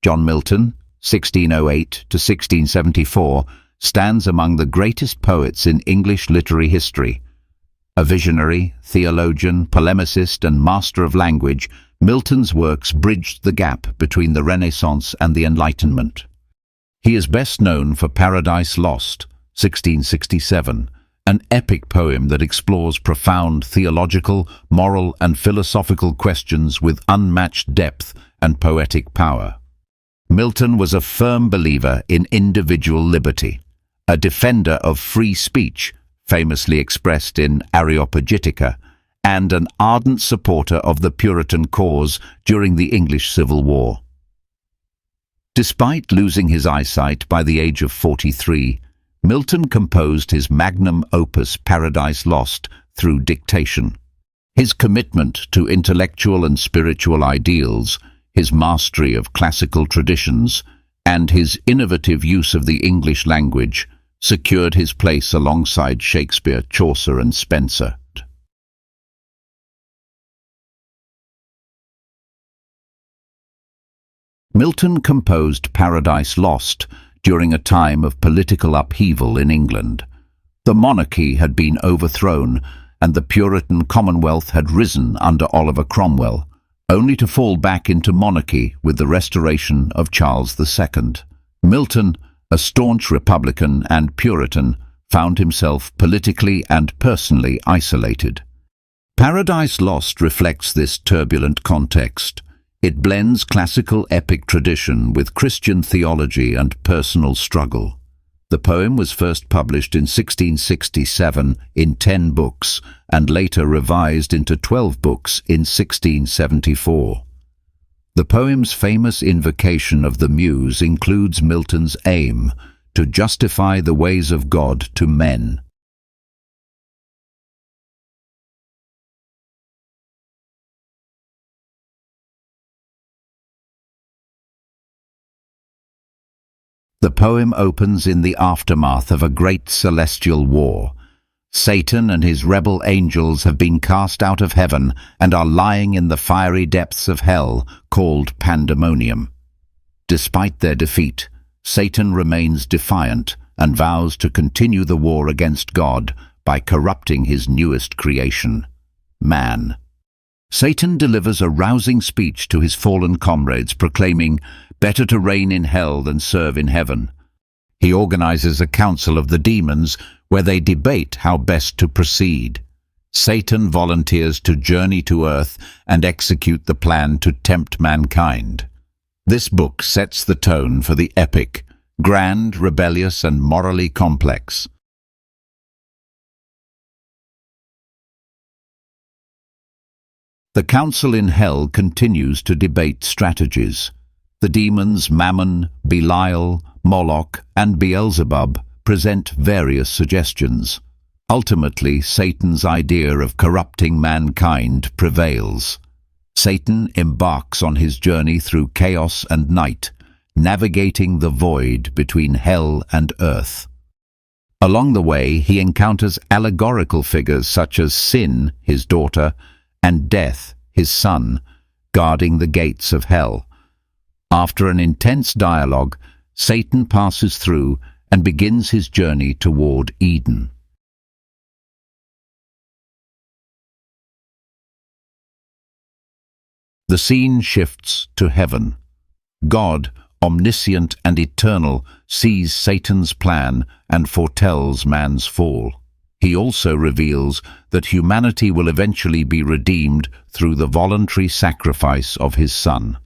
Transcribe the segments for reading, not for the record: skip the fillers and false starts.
John Milton, 1608 to 1674, stands among the greatest poets in English literary history. A visionary, theologian, polemicist, and master of language, Milton's works bridged the gap between the Renaissance and the Enlightenment. He is best known for Paradise Lost, 1667, an epic poem that explores profound theological, moral, and philosophical questions with unmatched depth and poetic power. Milton was a firm believer in individual liberty, a defender of free speech, famously expressed in Areopagitica, and an ardent supporter of the Puritan cause during the English Civil War. Despite losing his eyesight by the age of 43, Milton composed his magnum opus Paradise Lost through dictation. His commitment to intellectual and spiritual ideals, his mastery of classical traditions, and his innovative use of the English language secured his place alongside Shakespeare, Chaucer, and Spenser. Milton composed Paradise Lost during a time of political upheaval in England. The monarchy had been overthrown, and the Puritan Commonwealth had risen under Oliver Cromwell, only to fall back into monarchy with the restoration of Charles II. Milton, a staunch Republican and Puritan, found himself politically and personally isolated. Paradise Lost reflects this turbulent context. It blends classical epic tradition with Christian theology and personal struggle. The poem was first published in 1667 in 10 books and later revised into 12 books in 1674. The poem's famous invocation of the Muse includes Milton's aim to justify the ways of God to men. The poem opens in the aftermath of a great celestial war. Satan and his rebel angels have been cast out of heaven and are lying in the fiery depths of hell, called Pandemonium. Despite their defeat, Satan remains defiant and vows to continue the war against God by corrupting his newest creation, man. Satan delivers a rousing speech to his fallen comrades, proclaiming, "Better to reign in hell than serve in heaven." He organizes a council of the demons where they debate how best to proceed. Satan volunteers to journey to earth and execute the plan to tempt mankind. This book sets the tone for the epic, grand, rebellious, and morally complex. The council in hell continues to debate strategies. The demons Mammon, Belial, Moloch, and Beelzebub present various suggestions. Ultimately, Satan's idea of corrupting mankind prevails. Satan embarks on his journey through chaos and night, navigating the void between hell and earth. Along the way, he encounters allegorical figures such as Sin, his daughter, and Death, his son, guarding the gates of hell. After an intense dialogue, Satan passes through and begins his journey toward Eden. The scene shifts to heaven. God, omniscient and eternal, sees Satan's plan and foretells man's fall. He also reveals that humanity will eventually be redeemed through the voluntary sacrifice of his Son.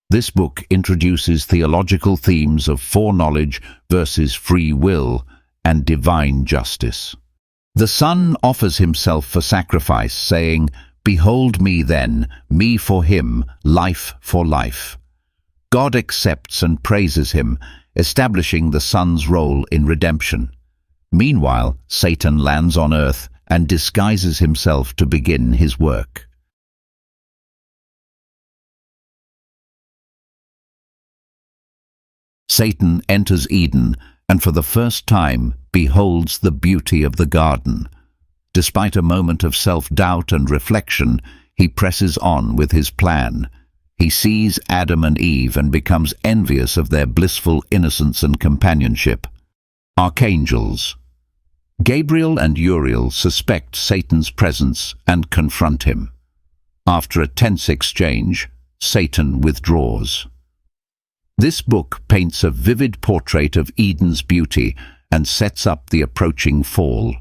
This book introduces theological themes of foreknowledge versus free will and divine justice. The Son offers himself for sacrifice, saying, "Behold me then, me for him, life for life." God accepts and praises him, establishing the Son's role in redemption. Meanwhile, Satan lands on earth and disguises himself to begin his work. Satan enters Eden and for the first time beholds the beauty of the garden. Despite a moment of self-doubt and reflection, he presses on with his plan. He sees Adam and Eve and becomes envious of their blissful innocence and companionship. Archangels. Gabriel and Uriel suspect Satan's presence and confront him. After a tense exchange, Satan withdraws. This book paints a vivid portrait of Eden's beauty and sets up the approaching fall.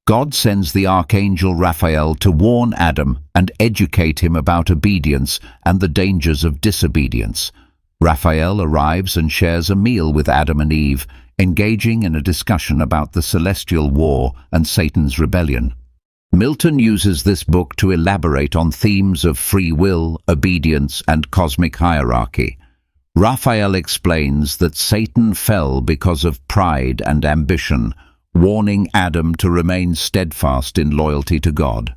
God sends the archangel Raphael to warn Adam and educate him about obedience and the dangers of disobedience. Raphael arrives and shares a meal with Adam and Eve, engaging in a discussion about the celestial war and Satan's rebellion. Milton uses this book to elaborate on themes of free will, obedience, and cosmic hierarchy. Raphael explains that Satan fell because of pride and ambition, warning Adam to remain steadfast in loyalty to God.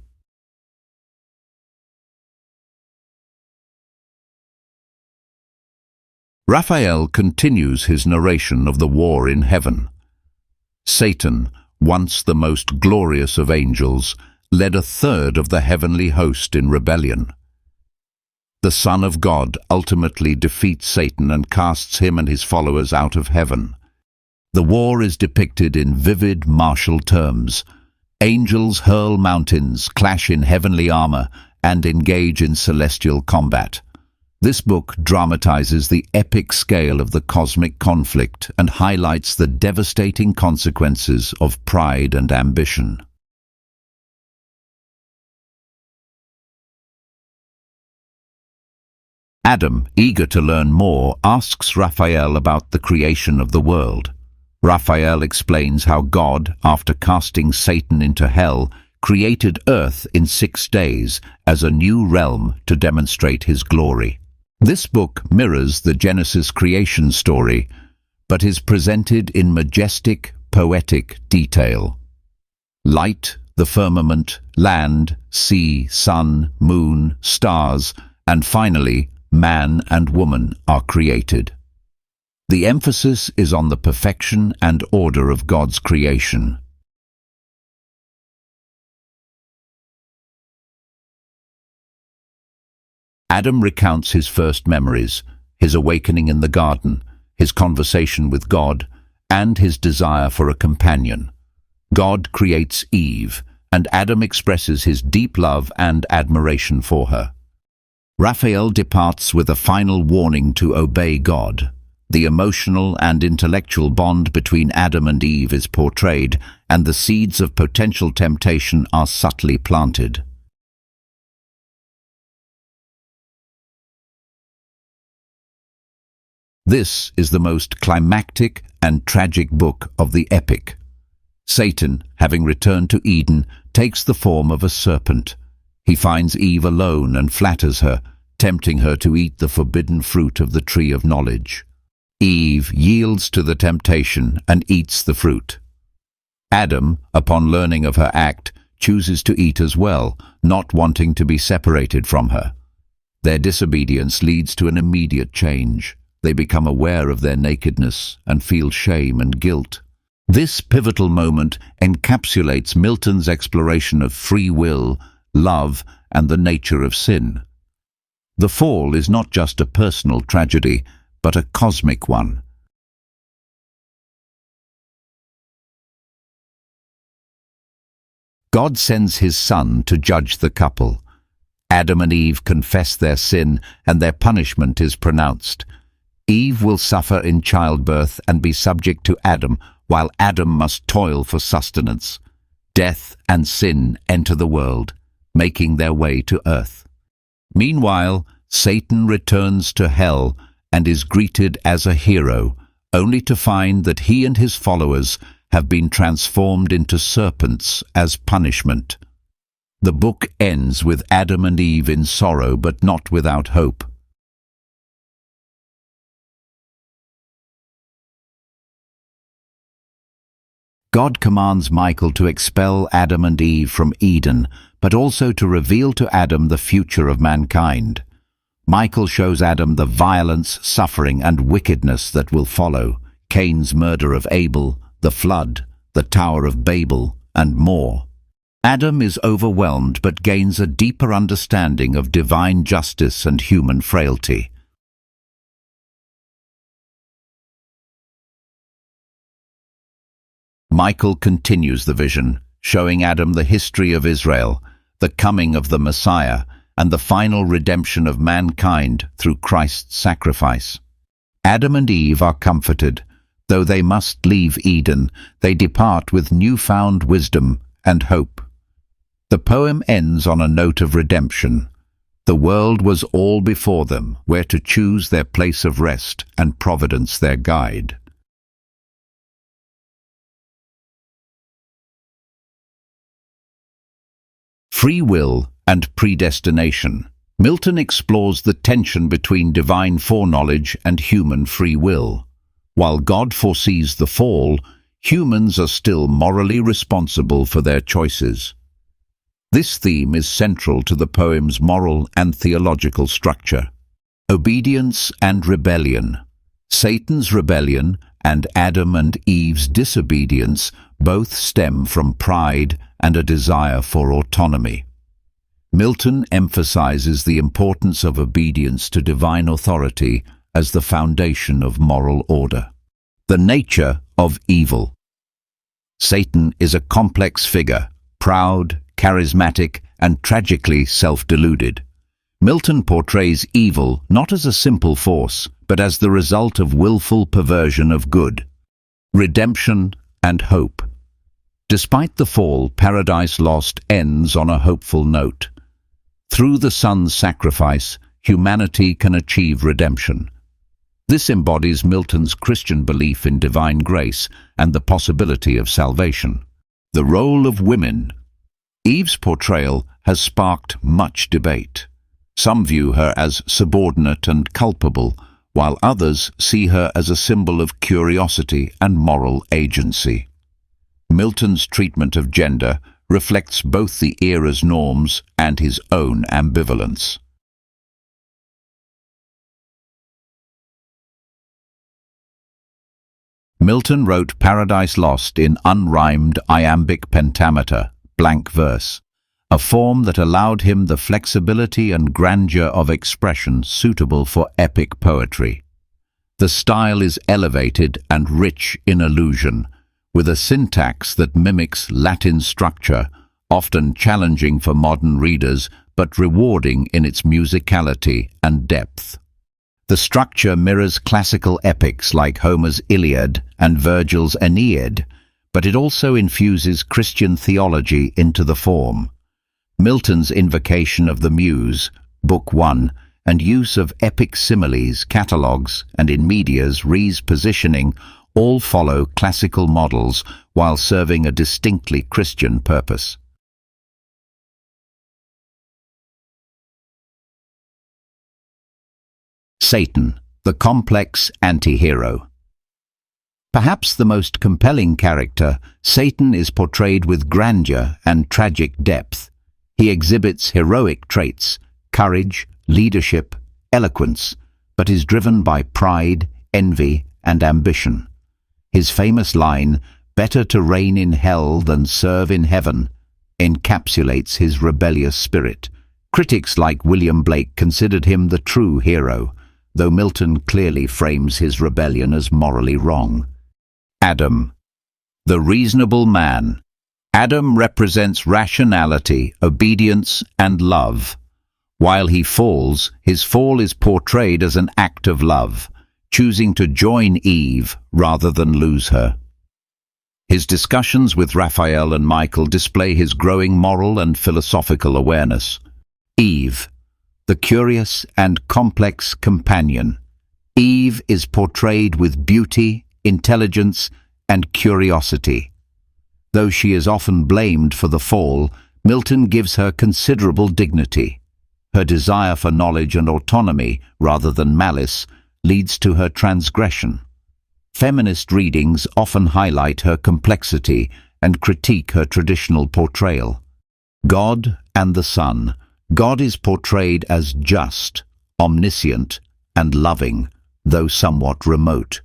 Raphael continues his narration of the war in heaven. Satan, once the most glorious of angels, led a third of the heavenly host in rebellion. The Son of God ultimately defeats Satan and casts him and his followers out of heaven. The war is depicted in vivid martial terms. Angels hurl mountains, clash in heavenly armor, and engage in celestial combat. This book dramatizes the epic scale of the cosmic conflict and highlights the devastating consequences of pride and ambition. Adam, eager to learn more, asks Raphael about the creation of the world. Raphael explains how God, after casting Satan into hell, created earth in 6 days as a new realm to demonstrate his glory. This book mirrors the Genesis creation story, but is presented in majestic, poetic detail. Light, the firmament, land, sea, sun, moon, stars, and finally, man and woman are created. The emphasis is on the perfection and order of God's creation. Adam recounts his first memories, his awakening in the garden, his conversation with God, and his desire for a companion. God creates Eve, and Adam expresses his deep love and admiration for her. Raphael departs with a final warning to obey God. The emotional and intellectual bond between Adam and Eve is portrayed, and the seeds of potential temptation are subtly planted. This is the most climactic and tragic book of the epic. Satan, having returned to Eden, takes the form of a serpent. He finds Eve alone and flatters her, tempting her to eat the forbidden fruit of the tree of knowledge. Eve yields to the temptation and eats the fruit. Adam, upon learning of her act, chooses to eat as well, not wanting to be separated from her. Their disobedience leads to an immediate change. They become aware of their nakedness and feel shame and guilt. This pivotal moment encapsulates Milton's exploration of free will, love, and the nature of sin. The fall is not just a personal tragedy, but a cosmic one. God sends his Son to judge the couple. Adam and Eve confess their sin, and their punishment is pronounced. Eve will suffer in childbirth and be subject to Adam, while Adam must toil for sustenance. Death and sin enter the world, making their way to earth. Meanwhile, Satan returns to hell and is greeted as a hero, only to find that he and his followers have been transformed into serpents as punishment. The book ends with Adam and Eve in sorrow, but not without hope. God commands Michael to expel Adam and Eve from Eden, but also to reveal to Adam the future of mankind. Michael shows Adam the violence, suffering, and wickedness that will follow: Cain's murder of Abel, the flood, the Tower of Babel, and more. Adam is overwhelmed but gains a deeper understanding of divine justice and human frailty. Michael continues the vision, showing Adam the history of Israel, the coming of the Messiah, and the final redemption of mankind through Christ's sacrifice. Adam and Eve are comforted. Though they must leave Eden, they depart with newfound wisdom and hope. The poem ends on a note of redemption. The world was all before them, where to choose their place of rest and providence their guide. Free will and predestination. Milton explores the tension between divine foreknowledge and human free will. While God foresees the fall, humans are still morally responsible for their choices. This theme is central to the poem's moral and theological structure. Obedience and rebellion. Satan's rebellion and Adam and Eve's disobedience both stem from pride and a desire for autonomy. Milton emphasizes the importance of obedience to divine authority as the foundation of moral order. The nature of evil. Satan is a complex figure, proud, charismatic, and tragically self-deluded. Milton portrays evil not as a simple force, but as the result of willful perversion of good. Redemption and hope. Despite the fall, Paradise Lost ends on a hopeful note. Through the Son's sacrifice, humanity can achieve redemption. This embodies Milton's Christian belief in divine grace and the possibility of salvation. The role of women. Eve's portrayal has sparked much debate. Some view her as subordinate and culpable, while others see her as a symbol of curiosity and moral agency. Milton's treatment of gender reflects both the era's norms and his own ambivalence. Milton wrote Paradise Lost in unrhymed iambic pentameter, blank verse, a form that allowed him the flexibility and grandeur of expression suitable for epic poetry. The style is elevated and rich in allusion, with a syntax that mimics Latin structure, often challenging for modern readers but rewarding in its musicality and depth. The structure mirrors classical epics like Homer's Iliad and Virgil's Aeneid, but it also infuses Christian theology into the form. Milton's invocation of the Muse, Book 1, and use of epic similes, catalogues, and in medias res positioning all follow classical models while serving a distinctly Christian purpose. Satan, the complex anti-hero. Perhaps the most compelling character, Satan is portrayed with grandeur and tragic depth. He exhibits heroic traits, courage, leadership, eloquence, but is driven by pride, envy, and ambition. His famous line, "Better to reign in hell than serve in heaven," encapsulates his rebellious spirit. Critics like William Blake considered him the true hero, though Milton clearly frames his rebellion as morally wrong. Adam, the reasonable man. Adam represents rationality, obedience, and love. While he falls, his fall is portrayed as an act of love, choosing to join Eve rather than lose her. His discussions with Raphael and Michael display his growing moral and philosophical awareness. Eve, the curious and complex companion. Eve is portrayed with beauty, intelligence, and curiosity. Though she is often blamed for the fall, Milton gives her considerable dignity. Her desire for knowledge and autonomy, rather than malice, leads to her transgression. Feminist readings often highlight her complexity and critique her traditional portrayal. God and the Son. God is portrayed as just, omniscient, and loving, though somewhat remote.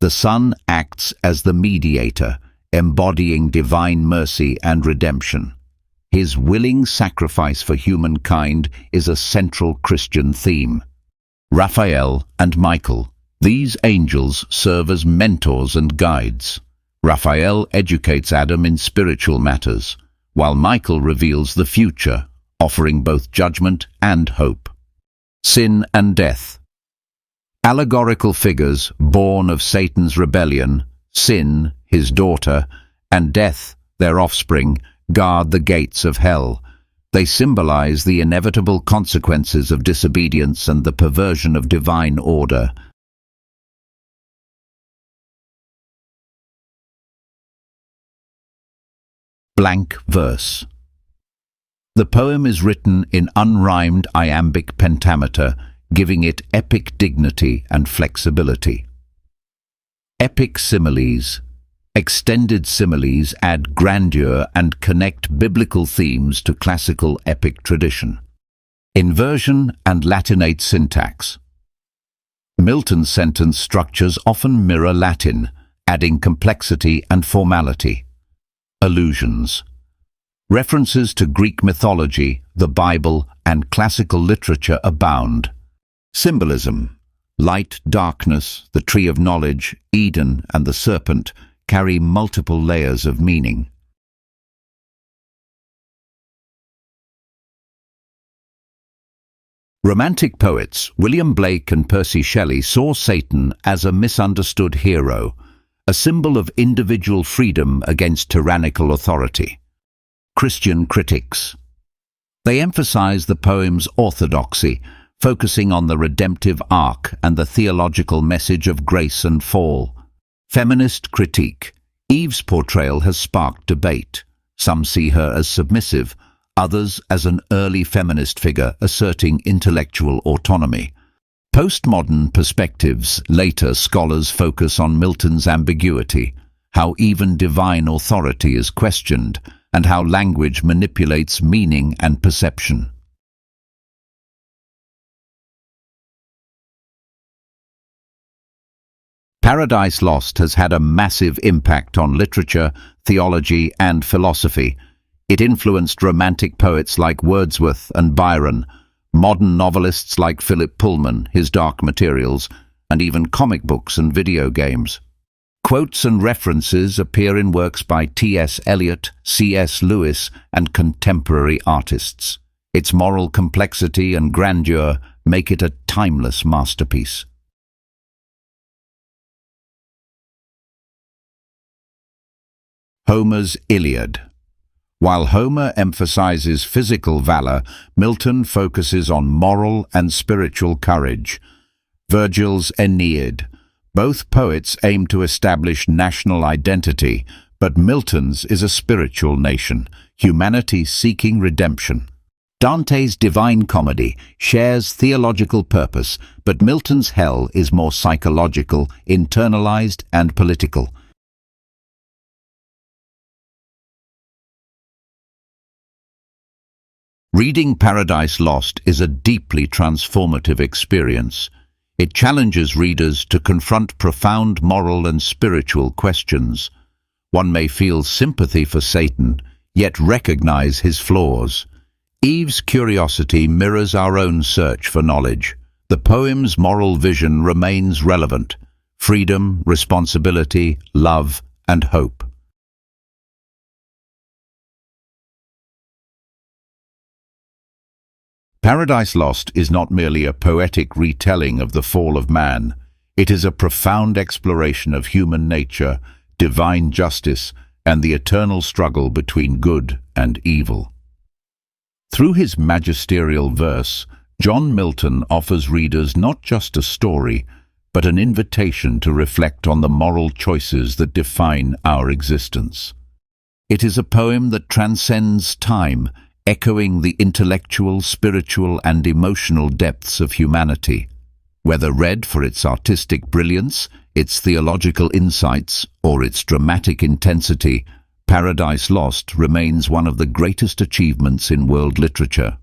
The Son acts as the mediator, embodying divine mercy and redemption. His willing sacrifice for humankind is a central Christian theme. Raphael and Michael. These angels serve as mentors and guides. Raphael educates Adam in spiritual matters, while Michael reveals the future, offering both judgment and hope. Sin and death. Allegorical figures born of Satan's rebellion, sin, his daughter, and death, their offspring, guard the gates of hell. They symbolize the inevitable consequences of disobedience and the perversion of divine order. Blank verse. The poem is written in unrhymed iambic pentameter, giving it epic dignity and flexibility. Epic similes. Extended similes add grandeur and connect biblical themes to classical epic tradition. Inversion and Latinate syntax. Milton's sentence structures often mirror Latin, adding complexity and formality. Allusions. References to Greek mythology, the Bible, and classical literature abound. Symbolism. Light, darkness, the tree of knowledge, Eden, and the serpent carry multiple layers of meaning. Romantic poets William Blake and Percy Shelley saw Satan as a misunderstood hero, a symbol of individual freedom against tyrannical authority. Christian critics. They emphasize the poem's orthodoxy, focusing on the redemptive arc and the theological message of grace and fall. Feminist critique. Eve's portrayal has sparked debate. Some see her as submissive, others as an early feminist figure asserting intellectual autonomy. Postmodern perspectives. Later scholars focus on Milton's ambiguity, how even divine authority is questioned, and how language manipulates meaning and perception. Paradise Lost has had a massive impact on literature, theology, and philosophy. It influenced romantic poets like Wordsworth and Byron, modern novelists like Philip Pullman, his Dark Materials, and even comic books and video games. Quotes and references appear in works by T.S. Eliot, C.S. Lewis, and contemporary artists. Its moral complexity and grandeur make it a timeless masterpiece. Homer's Iliad. While Homer emphasizes physical valor, Milton focuses on moral and spiritual courage. Virgil's Aeneid. Both poets aim to establish national identity, but Milton's is a spiritual nation, humanity seeking redemption. Dante's Divine Comedy shares theological purpose, but Milton's hell is more psychological, internalized, and political. Reading Paradise Lost is a deeply transformative experience. It challenges readers to confront profound moral and spiritual questions. One may feel sympathy for Satan, yet recognize his flaws. Eve's curiosity mirrors our own search for knowledge. The poem's moral vision remains relevant: freedom, responsibility, love, and hope. Paradise Lost is not merely a poetic retelling of the fall of man. It is a profound exploration of human nature, divine justice, and the eternal struggle between good and evil. Through his magisterial verse, John Milton offers readers not just a story, but an invitation to reflect on the moral choices that define our existence. It is a poem that transcends time, echoing the intellectual, spiritual, and emotional depths of humanity. Whether read for its artistic brilliance, its theological insights, or its dramatic intensity, Paradise Lost remains one of the greatest achievements in world literature.